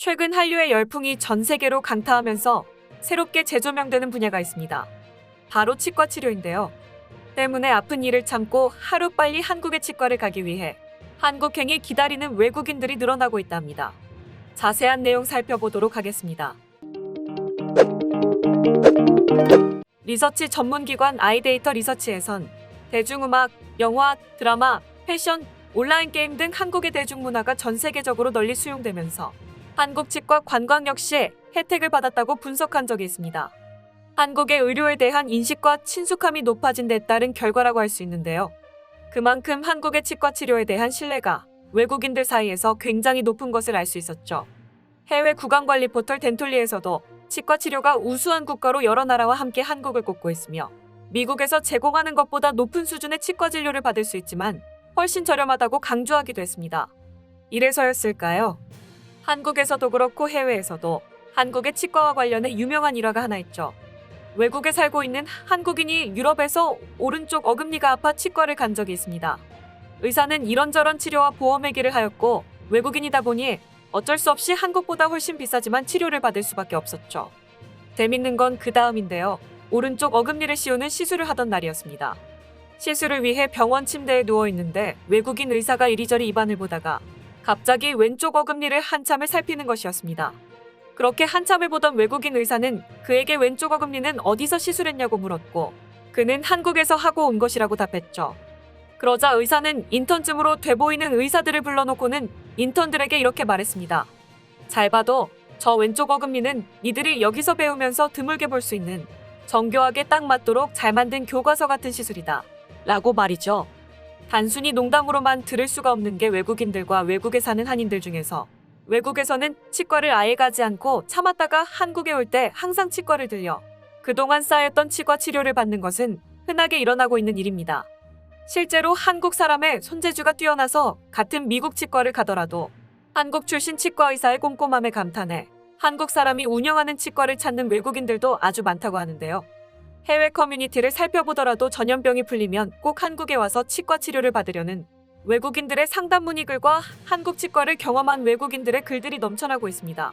최근 한류의 열풍이 전 세계로 강타하면서 새롭게 재조명되는 분야가 있습니다. 바로 치과 치료인데요. 때문에 아픈 이를 참고 하루빨리 한국의 치과를 가기 위해 한국행을 기다리는 외국인들이 늘어나고 있답니다. 자세한 내용 살펴보도록 하겠습니다. 리서치 전문기관 아이데이터 리서치에선 대중음악, 영화, 드라마, 패션, 온라인 게임 등 한국의 대중문화가 전 세계적으로 널리 수용되면서 한국 치과 관광 역시 혜택을 받았다고 분석한 적이 있습니다. 한국의 의료에 대한 인식과 친숙함이 높아진 데 따른 결과라고 할 수 있는데요. 그만큼 한국의 치과 치료에 대한 신뢰가 외국인들 사이에서 굉장히 높은 것을 알 수 있었죠. 해외 구강관리 포털 덴톨리에서도 치과 치료가 우수한 국가로 여러 나라와 함께 한국을 꼽고 있으며 미국에서 제공하는 것보다 높은 수준의 치과 진료를 받을 수 있지만 훨씬 저렴하다고 강조하기도 했습니다. 이래서였을까요? 한국에서도 그렇고 해외에서도 한국의 치과와 관련해 유명한 일화가 하나 있죠. 외국에 살고 있는 한국인이 유럽에서 오른쪽 어금니가 아파 치과를 간 적이 있습니다. 의사는 이런저런 치료와 보험 얘기를 하였고 외국인이다 보니 어쩔 수 없이 한국보다 훨씬 비싸지만 치료를 받을 수밖에 없었죠. 재밌는 건 그 다음인데요. 오른쪽 어금니를 씌우는 시술을 하던 날이었습니다. 시술을 위해 병원 침대에 누워있는데 외국인 의사가 이리저리 입안을 보다가 갑자기 왼쪽 어금니를 한참을 살피는 것이었습니다. 그렇게 한참을 보던 외국인 의사는 그에게 왼쪽 어금니는 어디서 시술했냐고 물었고 그는 한국에서 하고 온 것이라고 답했죠. 그러자 의사는 인턴쯤으로 돼 보이는 의사들을 불러놓고는 인턴들에게 이렇게 말했습니다. 잘 봐도 저 왼쪽 어금니는 니들이 여기서 배우면서 드물게 볼 수 있는 정교하게 딱 맞도록 잘 만든 교과서 같은 시술이다. 라고 말이죠. 단순히 농담으로만 들을 수가 없는 게 외국인들과 외국에 사는 한인들 중에서 외국에서는 치과를 아예 가지 않고 참았다가 한국에 올 때 항상 치과를 들려 그동안 쌓였던 치과 치료를 받는 것은 흔하게 일어나고 있는 일입니다. 실제로 한국 사람의 손재주가 뛰어나서 같은 미국 치과를 가더라도 한국 출신 치과 의사의 꼼꼼함에 감탄해 한국 사람이 운영하는 치과를 찾는 외국인들도 아주 많다고 하는데요. 해외 커뮤니티를 살펴보더라도 전염병이 풀리면 꼭 한국에 와서 치과 치료를 받으려는 외국인들의 상담 문의글과 한국 치과를 경험한 외국인들의 글들이 넘쳐나고 있습니다.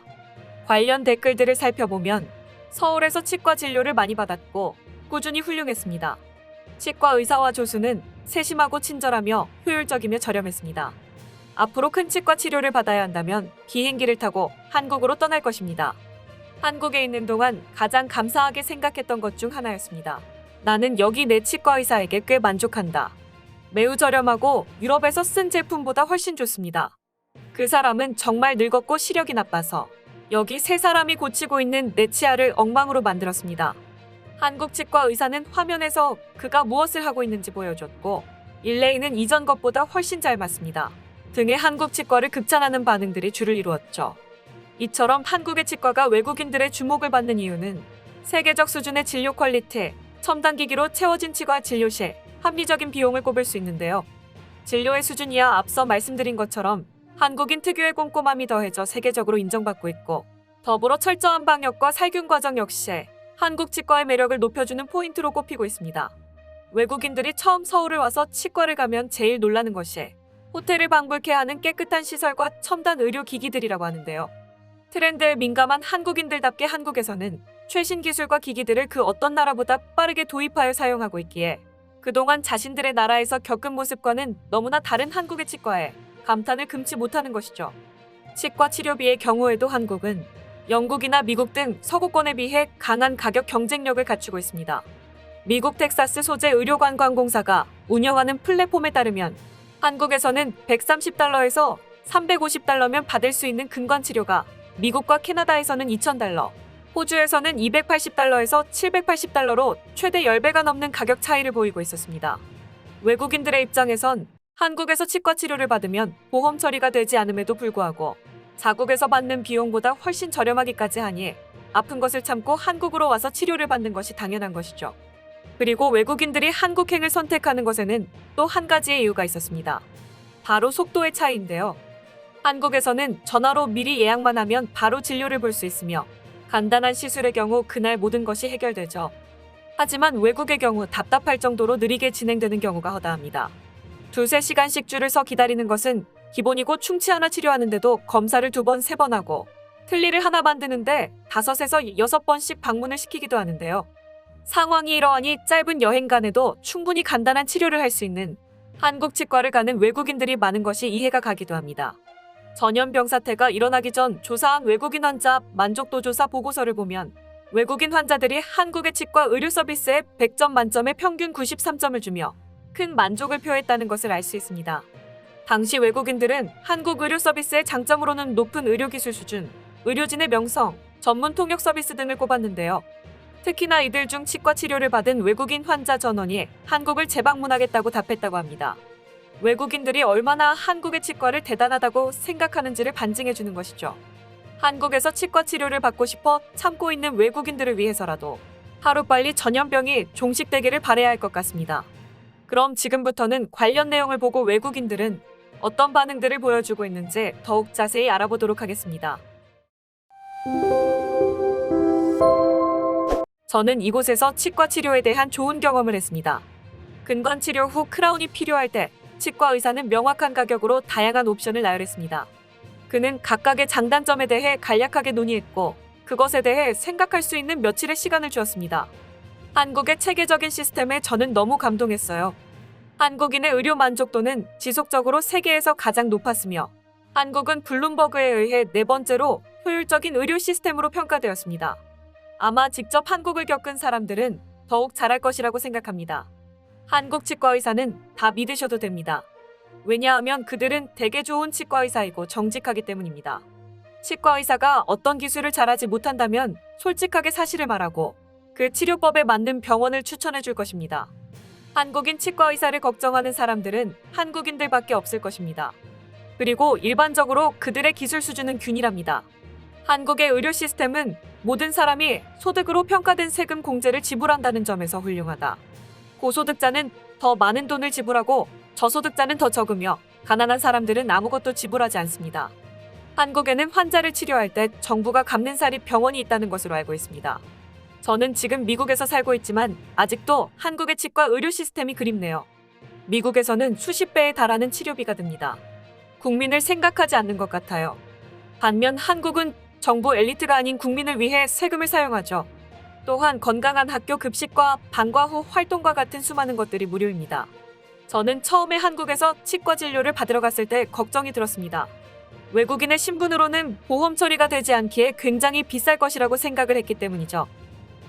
관련 댓글들을 살펴보면 서울에서 치과 진료를 많이 받았고 꾸준히 훌륭했습니다. 치과 의사와 조수는 세심하고 친절하며 효율적이며 저렴했습니다. 앞으로 큰 치과 치료를 받아야 한다면 비행기를 타고 한국으로 떠날 것입니다. 한국에 있는 동안 가장 감사하게 생각했던 것 중 하나였습니다. 나는 여기 내 치과 의사에게 꽤 만족한다. 매우 저렴하고 유럽에서 쓴 제품보다 훨씬 좋습니다. 그 사람은 정말 늙었고 시력이 나빠서 여기 세 사람이 고치고 있는 내 치아를 엉망으로 만들었습니다. 한국 치과 의사는 화면에서 그가 무엇을 하고 있는지 보여줬고 일레이는 이전 것보다 훨씬 잘 맞습니다. 등의 한국 치과를 극찬하는 반응들이 줄을 이루었죠. 이처럼 한국의 치과가 외국인들의 주목을 받는 이유는 세계적 수준의 진료 퀄리티, 첨단 기기로 채워진 치과 진료실, 합리적인 비용을 꼽을 수 있는데요. 진료의 수준이야 앞서 말씀드린 것처럼 한국인 특유의 꼼꼼함이 더해져 세계적으로 인정받고 있고 더불어 철저한 방역과 살균 과정 역시 한국 치과의 매력을 높여주는 포인트로 꼽히고 있습니다. 외국인들이 처음 서울을 와서 치과를 가면 제일 놀라는 것이 호텔을 방불케 하는 깨끗한 시설과 첨단 의료 기기들이라고 하는데요. 트렌드에 민감한 한국인들답게 한국에서는 최신 기술과 기기들을 그 어떤 나라보다 빠르게 도입하여 사용하고 있기에 그동안 자신들의 나라에서 겪은 모습과는 너무나 다른 한국의 치과에 감탄을 금치 못하는 것이죠. 치과 치료비의 경우에도 한국은 영국이나 미국 등 서구권에 비해 강한 가격 경쟁력을 갖추고 있습니다. 미국 텍사스 소재 의료관광공사가 운영하는 플랫폼에 따르면 한국에서는 130달러에서 350달러면 받을 수 있는 근관 치료가 미국과 캐나다에서는 2,000달러, 호주에서는 280달러에서 780달러로 최대 10배가 넘는 가격 차이를 보이고 있었습니다. 외국인들의 입장에선 한국에서 치과 치료를 받으면 보험 처리가 되지 않음에도 불구하고 자국에서 받는 비용보다 훨씬 저렴하기까지 하니 아픈 것을 참고 한국으로 와서 치료를 받는 것이 당연한 것이죠. 그리고 외국인들이 한국행을 선택하는 것에는 또 한 가지의 이유가 있었습니다. 바로 속도의 차이인데요. 한국에서는 전화로 미리 예약만 하면 바로 진료를 볼 수 있으며 간단한 시술의 경우 그날 모든 것이 해결되죠. 하지만 외국의 경우 답답할 정도로 느리게 진행되는 경우가 허다합니다. 2~3시간씩 줄을 서 기다리는 것은 기본이고 충치 하나 치료하는데도 검사를 2번, 3번 하고 틀니를 하나 만드는데 5에서 6번씩 방문을 시키기도 하는데요. 상황이 이러하니 짧은 여행간에도 충분히 간단한 치료를 할 수 있는 한국 치과를 가는 외국인들이 많은 것이 이해가 가기도 합니다. 전염병 사태가 일어나기 전 조사한 외국인 환자 만족도 조사 보고서를 보면 외국인 환자들이 한국의 치과 의료 서비스에 100점 만점에 평균 93점을 주며 큰 만족을 표했다는 것을 알 수 있습니다. 당시 외국인들은 한국 의료 서비스의 장점으로는 높은 의료기술 수준, 의료진의 명성, 전문 통역 서비스 등을 꼽았는데요. 특히나 이들 중 치과 치료를 받은 외국인 환자 전원이 한국을 재방문하겠다고 답했다고 합니다. 외국인들이 얼마나 한국의 치과를 대단하다고 생각하는지를 반증해주는 것이죠. 한국에서 치과 치료를 받고 싶어 참고 있는 외국인들을 위해서라도 하루빨리 전염병이 종식되기를 바라야 할 것 같습니다. 그럼 지금부터는 관련 내용을 보고 외국인들은 어떤 반응들을 보여주고 있는지 더욱 자세히 알아보도록 하겠습니다. 저는 이곳에서 치과 치료에 대한 좋은 경험을 했습니다. 근관 치료 후 크라운이 필요할 때 치과 의사는 명확한 가격으로 다양한 옵션을 나열했습니다. 그는 각각의 장단점에 대해 간략하게 논의했고 그것에 대해 생각할 수 있는 며칠의 시간을 주었습니다. 한국의 체계적인 시스템에 저는 너무 감동했어요. 한국인의 의료 만족도는 지속적으로 세계에서 가장 높았으며 한국은 블룸버그에 의해 4번째로 효율적인 의료 시스템으로 평가되었습니다. 아마 직접 한국을 겪은 사람들은 더욱 잘할 것이라고 생각합니다. 한국 치과 의사는 다 믿으셔도 됩니다. 왜냐하면 그들은 되게 좋은 치과 의사이고 정직하기 때문입니다. 치과 의사가 어떤 기술을 잘하지 못한다면 솔직하게 사실을 말하고 그 치료법에 맞는 병원을 추천해 줄 것입니다. 한국인 치과 의사를 걱정하는 사람들은 한국인들밖에 없을 것입니다. 그리고 일반적으로 그들의 기술 수준은 균일합니다. 한국의 의료 시스템은 모든 사람이 소득으로 평가된 세금 공제를 지불한다는 점에서 훌륭하다. 고소득자는 더 많은 돈을 지불하고 저소득자는 더 적으며 가난한 사람들은 아무것도 지불하지 않습니다. 한국에는 환자를 치료할 때 정부가 갚는 사립 병원이 있다는 것으로 알고 있습니다. 저는 지금 미국에서 살고 있지만 아직도 한국의 치과 의료 시스템이 그립네요. 미국에서는 수십 배에 달하는 치료비가 듭니다. 국민을 생각하지 않는 것 같아요. 반면 한국은 정부 엘리트가 아닌 국민을 위해 세금을 사용하죠. 또한 건강한 학교 급식과 방과 후 활동과 같은 수많은 것들이 무료입니다. 저는 처음에 한국에서 치과 진료를 받으러 갔을 때 걱정이 들었습니다. 외국인의 신분으로는 보험 처리가 되지 않기에 굉장히 비쌀 것이라고 생각을 했기 때문이죠.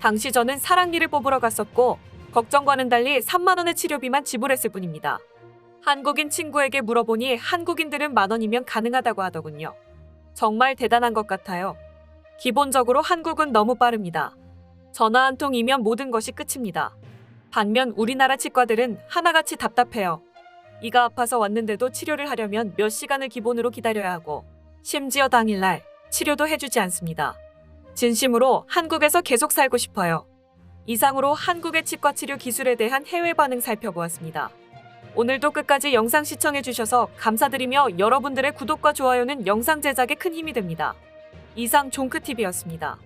당시 저는 사랑니를 뽑으러 갔었고 걱정과는 달리 3만 원의 치료비만 지불했을 뿐입니다. 한국인 친구에게 물어보니 한국인들은 10,000원이면 가능하다고 하더군요. 정말 대단한 것 같아요. 기본적으로 한국은 너무 빠릅니다. 전화 한 통이면 모든 것이 끝입니다. 반면 우리나라 치과들은 하나같이 답답해요. 이가 아파서 왔는데도 치료를 하려면 몇 시간을 기본으로 기다려야 하고 심지어 당일날 치료도 해주지 않습니다. 진심으로 한국에서 계속 살고 싶어요. 이상으로 한국의 치과 치료 기술에 대한 해외 반응 살펴보았습니다. 오늘도 끝까지 영상 시청해주셔서 감사드리며 여러분들의 구독과 좋아요는 영상 제작에 큰 힘이 됩니다. 이상 종크TV였습니다.